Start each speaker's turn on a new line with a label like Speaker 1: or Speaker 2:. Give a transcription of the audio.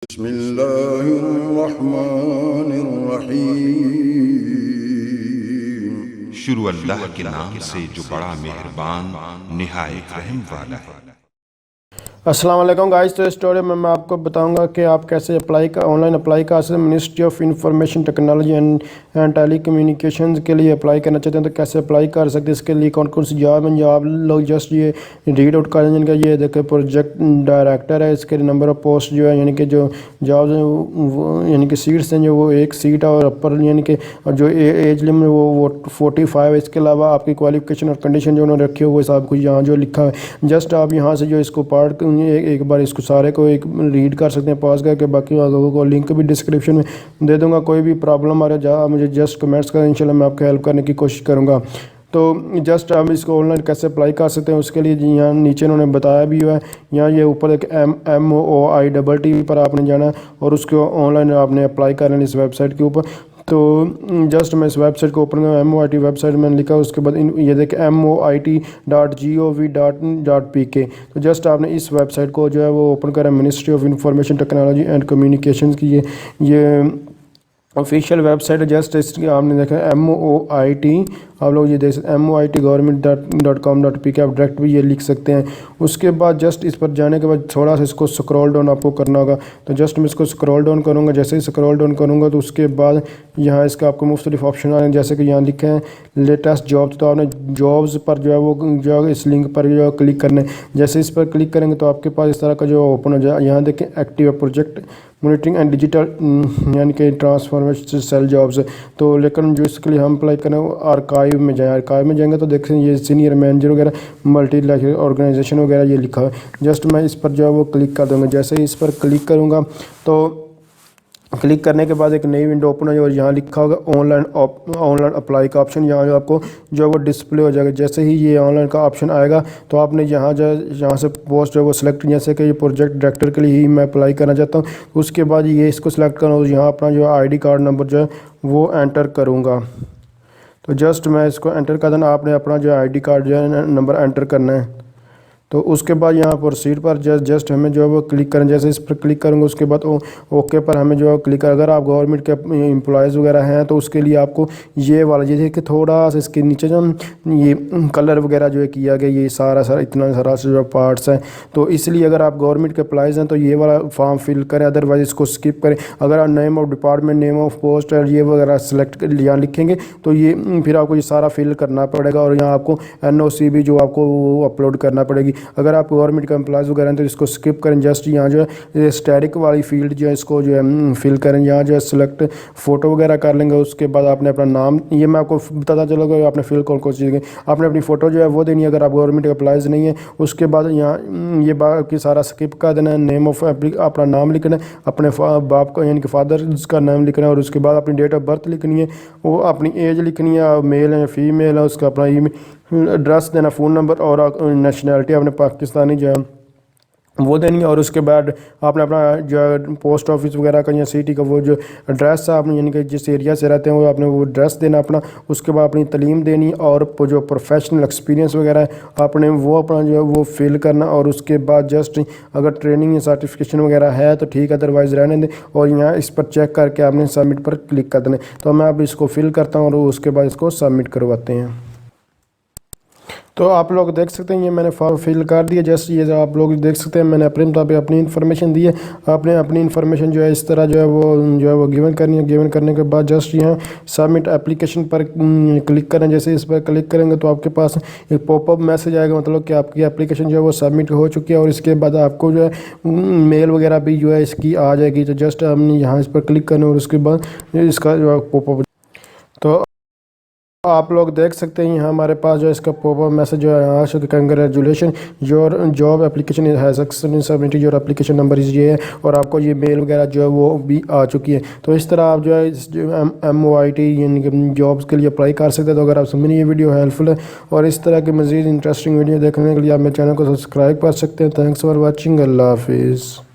Speaker 1: بسم اللہ الرحمن الرحیم۔
Speaker 2: شروع اللہ کے نام سے جو بڑا مہربان نہایت رحم والا ہے۔
Speaker 3: السلام علیکم گائز، تو اس اسٹوری میں آپ کو بتاؤں گا کہ آپ کیسے آن لائن اپلائی کر سکتے ہیں۔ Ministry of information technology and telecommunications کے لیے اپلائی کرنا چاہتے ہیں تو کیسے اپلائی کر سکتے ہیں، اس کے لیے کون کون سی جاب ہیں جو آپ لوگ جسٹ یہ ریڈ آؤٹ کر دیں گے۔ یہ دیکھیں پروجیکٹ ڈائریکٹر ہے، اس کے نمبر آف پوسٹ جو ہے یعنی کہ جو جابز ہیں وہ یعنی کہ سیٹس ہیں جو وہ ایک سیٹ ہے، اور اپر یعنی کہ جو ایج لمٹ وہ 45 ہے۔ اس کے علاوہ آپ کی کوالیفکیشن اور کنڈیشن جو انہوں نے رکھی ہوئے سب کچھ یہاں جو لکھا ہے، جسٹ آپ یہاں سے جو اس کو پڑھ ایک بار اس کو سارے کو ایک ریڈ کر سکتے ہیں پاس کر کے۔ باقی لوگوں کو لنک بھی ڈسکرپشن میں دے دوں گا۔ کوئی بھی پرابلم آ رہا ہے جہاں مجھے جسٹ کمنٹس کریں، انشاءاللہ میں آپ کی ہیلپ کرنے کی کوشش کروں گا۔ تو جسٹ ہم اس کو آن لائن کیسے اپلائی کر سکتے ہیں، اس کے لیے یہاں نیچے انہوں نے بتایا بھی ہوا ہے۔ یہاں یہ اوپر ایک MOOITT پر آپ نے جانا ہے اور اس کو آن لائن آپ نے اپلائی کرنا ہے اس ویب سائٹ کے اوپر۔ تو جسٹ میں اس ویب سائٹ کو اوپن کروں، MOIT ویب سائٹ میں نے لکھا، اس کے بعد یہ دیکھیں MOIT.gov.pk۔ تو جسٹ آپ نے اس ویب سائٹ کو جو ہے وہ اوپن کریں، ministry of information technology and communications کی یہ آفیشیل ویب سائٹ ہے۔ جسٹ اس کی آپ نے دیکھا MOIT، آپ لوگ یہ دیکھ سکتے ہیں MOIT.government.com.pk، آپ ڈائریکٹ بھی یہ لکھ سکتے ہیں۔ اس کے بعد جسٹ اس پر جانے کے بعد تھوڑا سا اس کو سکرول ڈاؤن آپ کو کرنا ہوگا۔ تو جسٹ میں اس کو سکرول ڈاؤن کروں گا، جیسے ہی سکرول ڈاؤن کروں گا تو اس کے بعد یہاں اس کا آپ کو مختلف آپشن آ رہے ہیں، جیسے کہ یہاں لکھے ہیں لیٹسٹ جابس۔ تو آپ نے جابس پر جو ہے وہ جو اس لنک پر جو ہے کلک کرنا ہے۔ جیسے اس پر کلک کریں گے تو آپ کے پاس اس طرح کا جو اوپن ہو جائے۔ یہاں دیکھیں active project monitoring and digital یعنی کہ ٹرانسفارمیشن سیل جابس۔ تو لیکن جو اس کے لیے ہم اپلائی کریں وہ آرکائیو میں جائیں۔ آرکائیو میں جائیں گے تو دیکھیں یہ سینئر مینیجر وغیرہ ملٹی لیول آرگنائزیشن وغیرہ یہ لکھا ہے۔ جسٹ میں اس پر جو ہے وہ کلک کر دوں گا۔ جیسے ہی اس پر کلک کروں گا تو کلک کرنے کے بعد ایک نئی ونڈو اوپن ہو جائے اور یہاں لکھا ہوگا آن لائن اپلائی کا آپشن، یہاں جو آپ کو جو ہے وہ ڈسپلے ہو جائے گا۔ جیسے ہی یہ آن لائن کا آپشن آئے گا تو آپ نے یہاں سے پوسٹ جو ہے وہ سلیکٹ، جیسے کہ یہ پروجیکٹ ڈائریکٹر کے لیے ہی میں اپلائی کرنا چاہتا ہوں۔ اس کے بعد یہ اس کو سلیکٹ کرنا اور یہاں اپنا جو ID کارڈ نمبر جو ہے وہ انٹر کروں گا۔ تو جسٹ میں اس کو انٹر کر دینا، آپ نے اپنا جو ID کارڈ جو ہے نمبر انٹر کرنا ہے۔ تو اس کے بعد یہاں پروسیڈ پر جسٹ ہمیں جو ہے وہ کلک کریں۔ جیسے اس پر کلک کروں گا اس کے بعد اوکے پر ہمیں جو ہے کلک کریں۔ اگر آپ گورنمنٹ کے امپلائیز وغیرہ ہیں تو اس کے لیے آپ کو یہ والا جیسے کہ تھوڑا سا اس کے نیچے جو یہ کلر وغیرہ جو ہے کیا گیا، یہ سارا اتنا سارا جو پارٹس ہیں، تو اس لیے اگر آپ گورنمنٹ کے امپلائیز ہیں تو یہ والا فارم فل کریں، ادروائز اس کو اسکپ کریں۔ اگر آپ name of department, name of post یہ وغیرہ سلیکٹ یہاں لکھیں گے تو یہ پھر آپ کو یہ سارا فل کرنا پڑے گا، اور یہاں آپ کو NOC بھی جو آپ کو وہ اپلوڈ کرنا پڑے گی۔ اگر آپ گورنمنٹ کا امپلائیز وغیرہ ہیں تو اس کو اسکپ کریں۔ جسٹ یہاں جو ہے اسٹیٹک والی فیلڈ جو ہے اس کو جو ہے فل کریں۔ یہاں جو ہے سلیکٹ فوٹو وغیرہ کر لیں گے۔ اس کے بعد آپ نے اپنا نام، یہ میں آپ کو بتاتا چلوں گا آپ نے فل کون کون چیز، آپ نے اپنی فوٹو جو ہے وہ دینی ہے اگر آپ گورنمنٹ کے امپلائیز نہیں ہیں۔ اس کے بعد یہاں یہ باقی سارا اسکپ کر دینا ہے۔ نیم آف اپنا نام لکھنا ہے، اپنے باپ کا یعنی کہ فادر کا نام لکھنا ہے، اور اس کے بعد اپنی ڈیٹ آف برتھ لکھنی ہے، وہ اپنی ایج لکھنی ہے، میل ہے یا فیمیل ہے، اس کا اپنا ایڈریس دینا، فون نمبر، اور نیشنلٹی اپنے پاکستانی جو ہے وہ دینی ہے۔ اور اس کے بعد آپ نے اپنا جو پوسٹ آفس وغیرہ کا یا سٹی کا وہ جو ایڈریس ہے آپ نے یعنی کہ جس ایریا سے رہتے ہیں وہ آپ نے وہ ایڈریس دینا اپنا۔ اس کے بعد اپنی تعلیم دینی، اور جو پروفیشنل ایکسپیرینس وغیرہ ہے آپ نے وہ اپنا جو ہے وہ فل کرنا۔ اور اس کے بعد جسٹ اگر ٹریننگ یا سرٹیفکیشن وغیرہ ہے تو ٹھیک ہے، ادروائز رہنے دیں، اور یہاں اس پر چیک کر کے آپ نے سبمٹ پر کلک کر دینا۔ تو میں اب اس کو فل کرتا ہوں اور اس کے بعد اس کو سبمٹ کرواتے ہیں۔ تو آپ لوگ دیکھ سکتے ہیں یہ میں نے فارم فل کر دیا۔ جیسے یہ آپ لوگ دیکھ سکتے ہیں میں نے اپنے مطابق اپنی انفارمیشن دی ہے۔ آپ نے اپنی انفارمیشن جو ہے اس طرح جو ہے وہ گیون کرنی ہے۔ گیون کرنے کے بعد جسٹ یہاں سبمٹ اپلیکیشن پر کلک کریں۔ جیسے اس پر کلک کریں گے تو آپ کے پاس ایک پاپ اپ میسج آئے گا، مطلب کہ آپ کی اپلیکیشن جو ہے وہ سبمٹ ہو چکی ہے، اور اس کے بعد آپ کو جو ہے میل وغیرہ بھی جو ہے اس کی آ جائے گی۔ تو جسٹ ہم نے یہاں اس پر کلک کرنا اور اس کے بعد اس کا جو ہے پاپ اپ، تو آپ لوگ دیکھ سکتے ہیں ہمارے پاس جو اس کا پاپ اپ میسج جو ہے آ چکا، congratulation your job application has successfully submitted your application number یہ ہے، اور آپ کو یہ میل وغیرہ جو ہے وہ بھی آ چکی ہے۔ تو اس طرح آپ جو ہے MOIT یعنی کہ جابس کے لیے اپلائی کر سکتے ہیں۔ تو اگر آپ سمجھیں یہ ویڈیو ہیلپ فل ہے اور اس طرح کی مزید انٹرسٹنگ ویڈیو دیکھنے کے لیے آپ میرے چینل کو سبسکرائب کر سکتے ہیں۔ تھینکس فار واچنگ، اللہ حافظ۔